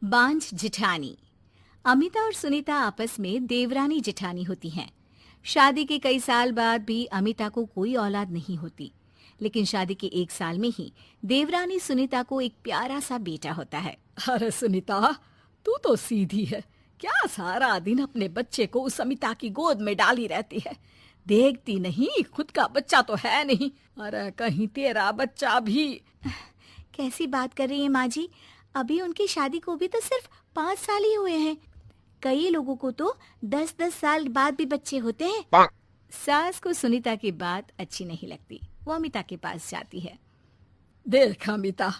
बांझ जिठानी। अमिता और सुनीता आपस में देवरानी जिठानी होती हैं। शादी के कई साल बाद भी अमिता को कोई औलाद नहीं होती, लेकिन शादी के 1 साल में ही देवरानी सुनीता को एक प्यारा सा बेटा होता है। अरे सुनीता, तू तो सीधी है। क्या सारा दिन अपने बच्चे को उस अमिता की गोद में डाली रहती है। देखती नहीं, खुद का बच्चा तो है नहीं। अरे कहीं तेरा बच्चा भी। कैसी बात कर रही है माँ जी? अभी उनकी शादी को भी तो सिर्फ 5 साल ही हुए हैं। कई लोगों को तो 10-10 साल बाद भी बच्चे होते हैं। सास को सुनीता की बात अच्छी नहीं लगती। वो अमिता के पास जाती है। देख अमिता,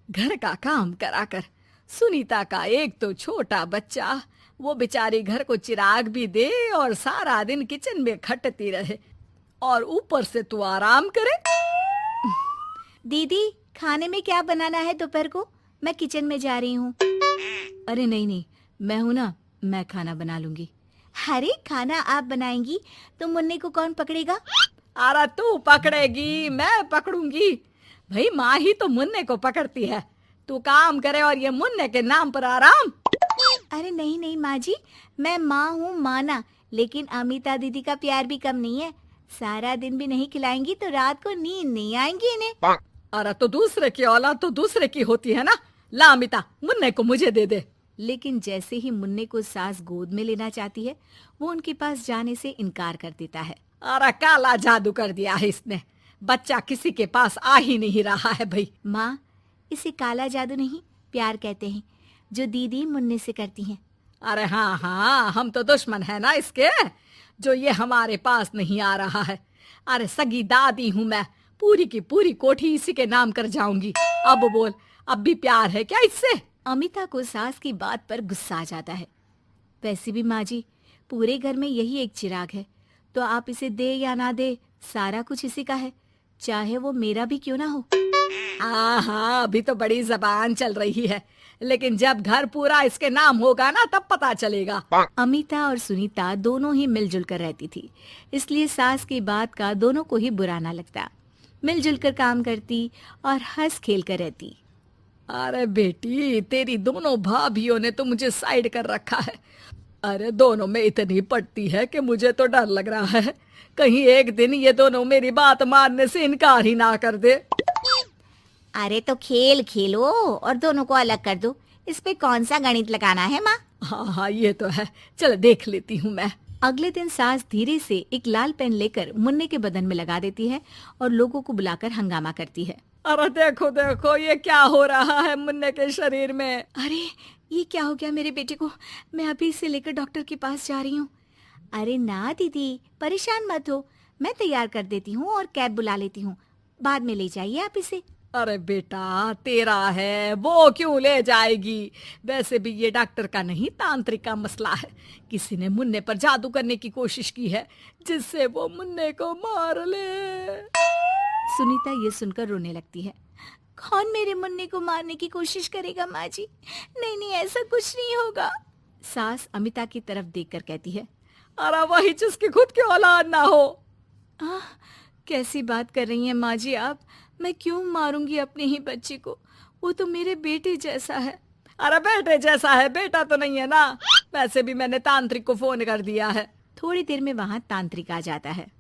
घर का काम करा कर। सुनीता का एक तो छोटा बच्चा, वो बेचारी घर को चिराग भी दे और सारा दिन किचन में खटती रहे, और ऊपर से तू आराम करे। दीदी, खाने में क्या बनाना है दोपहर को? मैं किचन में जा रही हूँ। अरे नहीं, मैं हूँ ना, मैं खाना बना लूंगी। अरे खाना आप बनाएंगी तो मुन्ने को कौन पकड़ेगा? अरे तू पकड़ेगी, मैं पकड़ूंगी। भाई माँ ही तो मुन्ने को पकड़ती है। तू काम करे और ये मुन्ने के नाम पर आराम। अरे नहीं माँ जी, मैं माँ हूँ माना, लेकिन अमिता दीदी का प्यार भी कम नहीं है। सारा दिन भी नहीं खिलाएंगी तो रात को नींद नहीं आएंगी इन्हें। अरे तो दूसरे की औलाद तो दूसरे की होती है ना। ला अमिता, मुन्ने को मुझे दे दे। लेकिन जैसे ही मुन्ने को सास गोद में लेना चाहती है, वो उनके पास जाने से इनकार कर देता है। अरे काला जादू कर दिया है इसने। बच्चा किसी के पास आ ही नहीं रहा है भाई। माँ, इसे काला जादू नहीं, प्यार कहते हैं, जो दीदी मुन्ने से करती हैं। अरे हाँ, हम तो दुश्मन है ना इसके, जो ये हमारे पास नहीं आ रहा है। अरे सगी दादी हूँ मैं, पूरी की पूरी कोठी इसी के नाम कर जाऊंगी। अब बोल, अब भी प्यार है क्या इससे? अमिता को सास की बात पर गुस्सा आ जाता है। वैसे भी माँ जी, पूरे घर में यही एक चिराग है, तो आप इसे दे या ना दे, सारा कुछ इसी का है, चाहे वो मेरा भी क्यों ना हो। हाँ, अभी तो बड़ी जबान चल रही है, लेकिन जब घर पूरा इसके नाम होगा ना, तब पता चलेगा। अमिता और सुनीता दोनों ही मिलजुल कर रहती थी, इसलिए सास की बात का दोनों को ही बुरा ना लगता। मिलजुल कर काम करती और हंस खेल कर रहती। अरे बेटी, तेरी दोनों भाभियों ने तो मुझे साइड कर रखा है। अरे दोनों में इतनी पड़ती है कि मुझे तो डर लग रहा है, कहीं एक दिन ये दोनों मेरी बात मानने से इनकार ही ना कर दे। अरे तो खेल खेलो और दोनों को अलग कर दो, इस पे कौन सा गणित लगाना है माँ? हाँ, ये तो है। चल देख लेती हूँ मैं। अगले दिन सास धीरे से एक लाल पेन लेकर मुन्ने के बदन में लगा देती है और लोगों को बुलाकर हंगामा करती है। अरे देखो देखो, ये क्या हो रहा है मुन्ने के शरीर में। अरे ये क्या हो गया मेरे बेटे को? मैं अभी इसे लेकर डॉक्टर के पास जा रही हूँ। अरे ना दीदी, परेशान मत हो, मैं तैयार कर देती हूँ और कैब बुला लेती हूँ, बाद में ले जाइए आप इसे। अरे बेटा, तेरा है, वो क्यों ले जाएगी? वैसे भी ये डॉक्टर का नहीं, तांत्रिक का मसला है। किसी ने मुन्ने पर जादू करने की कोशिश की है, जिससे वो मुन्ने को मार ले। सुनीता ये सुनकर रोने लगती है। कौन मेरे मुन्ने को मारने की कोशिश करेगा माँ जी? नहीं, ऐसा कुछ नहीं होगा। सास अमिता की तरफ देखकर कहती है। अरे वही जिसकी खुद की औलाद ना हो। कैसी बात कर रही हैं माँ जी आप? मैं क्यों मारूंगी अपने ही बच्चे को? वो तो मेरे बेटे जैसा है। अरे बेटे जैसा है, बेटा तो नहीं है ना। वैसे भी मैंने तांत्रिक को फोन कर दिया है। थोड़ी देर में वहाँ तांत्रिक आ जाता है।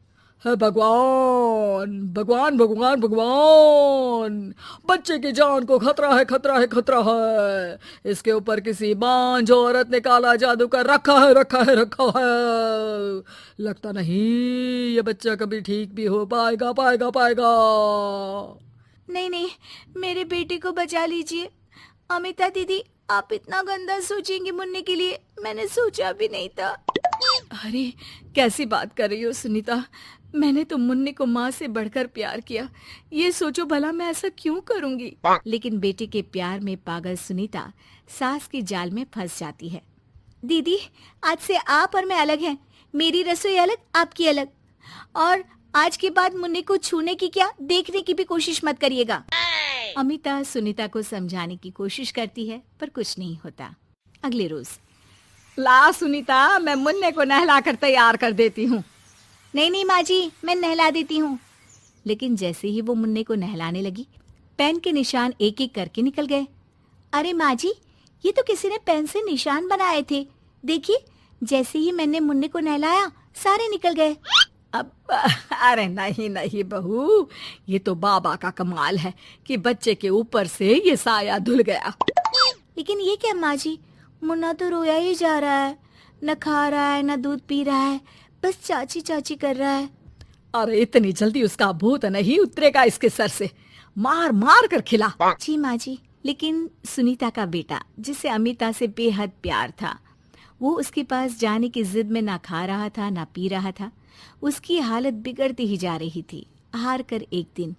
भगवान भगवान भगवान भगवान, बच्चे की जान को खतरा है, खतरा है, खतरा है। इसके ऊपर किसी बांझ औरत ने काला जादू कर रखा है, रखा है, रखा है। लगता नहीं ये बच्चा कभी ठीक भी हो पाएगा, पाएगा। नहीं, मेरे बेटे को बचा लीजिए। अमिता दीदी, आप इतना गंदा सोचेंगे मुन्ने के लिए, मैंने सोचा भी नहीं था। अरे कैसी बात कर रही हो सुनीता? मैंने तो मुन्ने को माँ से बढ़कर प्यार किया, ये सोचो भला मैं ऐसा क्यों करूंगी? लेकिन बेटे के प्यार में पागल सुनीता सास की जाल में फंस जाती है। दीदी, आज से आप और मैं अलग हैं, मेरी रसोई अलग, आपकी अलग, और आज के बाद मुन्ने को छूने की क्या, देखने की भी कोशिश मत करिएगा। अमिता सुनीता को समझाने की कोशिश करती है, पर कुछ नहीं होता। अगले रोज। ला सुनीता, मैं मुन्ने को नहला कर तैयार कर देती हूँ। नहीं माँ जी, मैं नहला देती हूँ। लेकिन जैसे ही वो मुन्ने को नहलाने लगी, पेन के निशान एक एक करके निकल गए। अरे माँ जी, ये तो किसी ने पेन से निशान बनाए थे। देखिए, जैसे ही मैंने मुन्ने को नहलाया सारे निकल गए। अब अरे नहीं नहीं बहू, ये तो बाबा का कमाल है कि बच्चे के ऊपर से ये साया धुल गया। लेकिन ये क्या माँ जी, मुन्ना तो रोया ही जा रहा है, न खा रहा है न दूध पी रहा है, बस चाची चाची कर रहा है। अरे इतनी जल्दी उसका भूत नहीं उतरेगा इसके सर से, मार मार कर खिला। जी माँ जी, लेकिन सुनीता का बेटा जिसे अमिता से बेहद प्यार था, वो उसके पास जाने की जिद में ना खा रहा था ना पी रहा था। उसकी हालत बिगड़ती ही जा रही थी। हार कर एक दिन,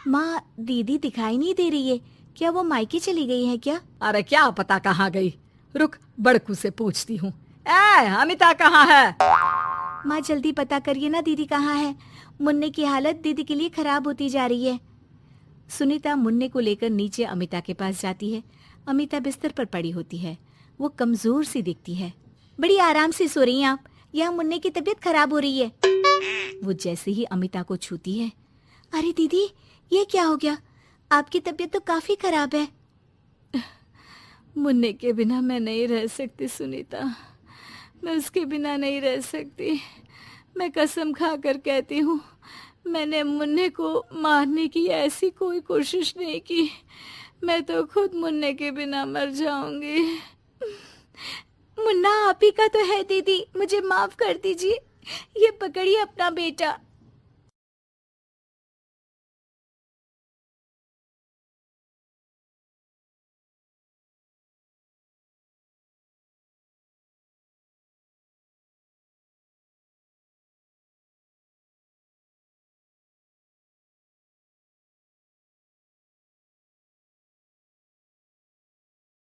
माँ दीदी दिखाई नहीं दे रही है, क्या वो मायके चली गई है क्या? अरे क्या पता कहाँ गई, रुक बड़कू से पूछती हूँ। ए अमिता कहाँ है? माँ जल्दी पता करिए ना, दीदी कहाँ है? मुन्ने की हालत दीदी के लिए खराब होती जा रही है। सुनीता मुन्ने को लेकर नीचे अमिता के पास जाती है। अमिता बिस्तर पर पड़ी होती है। वो कमजोर सी दिखती है। बड़ी आराम से सो रही हैं आप, यहाँ मुन्ने की तबीयत खराब हो रही है। वो जैसे ही अमिता को छूती है, अरे दीदी ये क्या हो गया? आपकी तबीयत तो काफी खराब है। मुन्ने के बिना मैं नहीं रह सकती सुनीता, मैं उसके बिना नहीं रह सकती। मैं कसम खा कर कहती हूँ, मैंने मुन्ने को मारने की ऐसी कोई कोशिश नहीं की। मैं तो खुद मुन्ने के बिना मर जाऊंगी। मुन्ना आप ही का तो है दीदी, मुझे माफ कर दीजिए। ये पकड़िए अपना बेटा,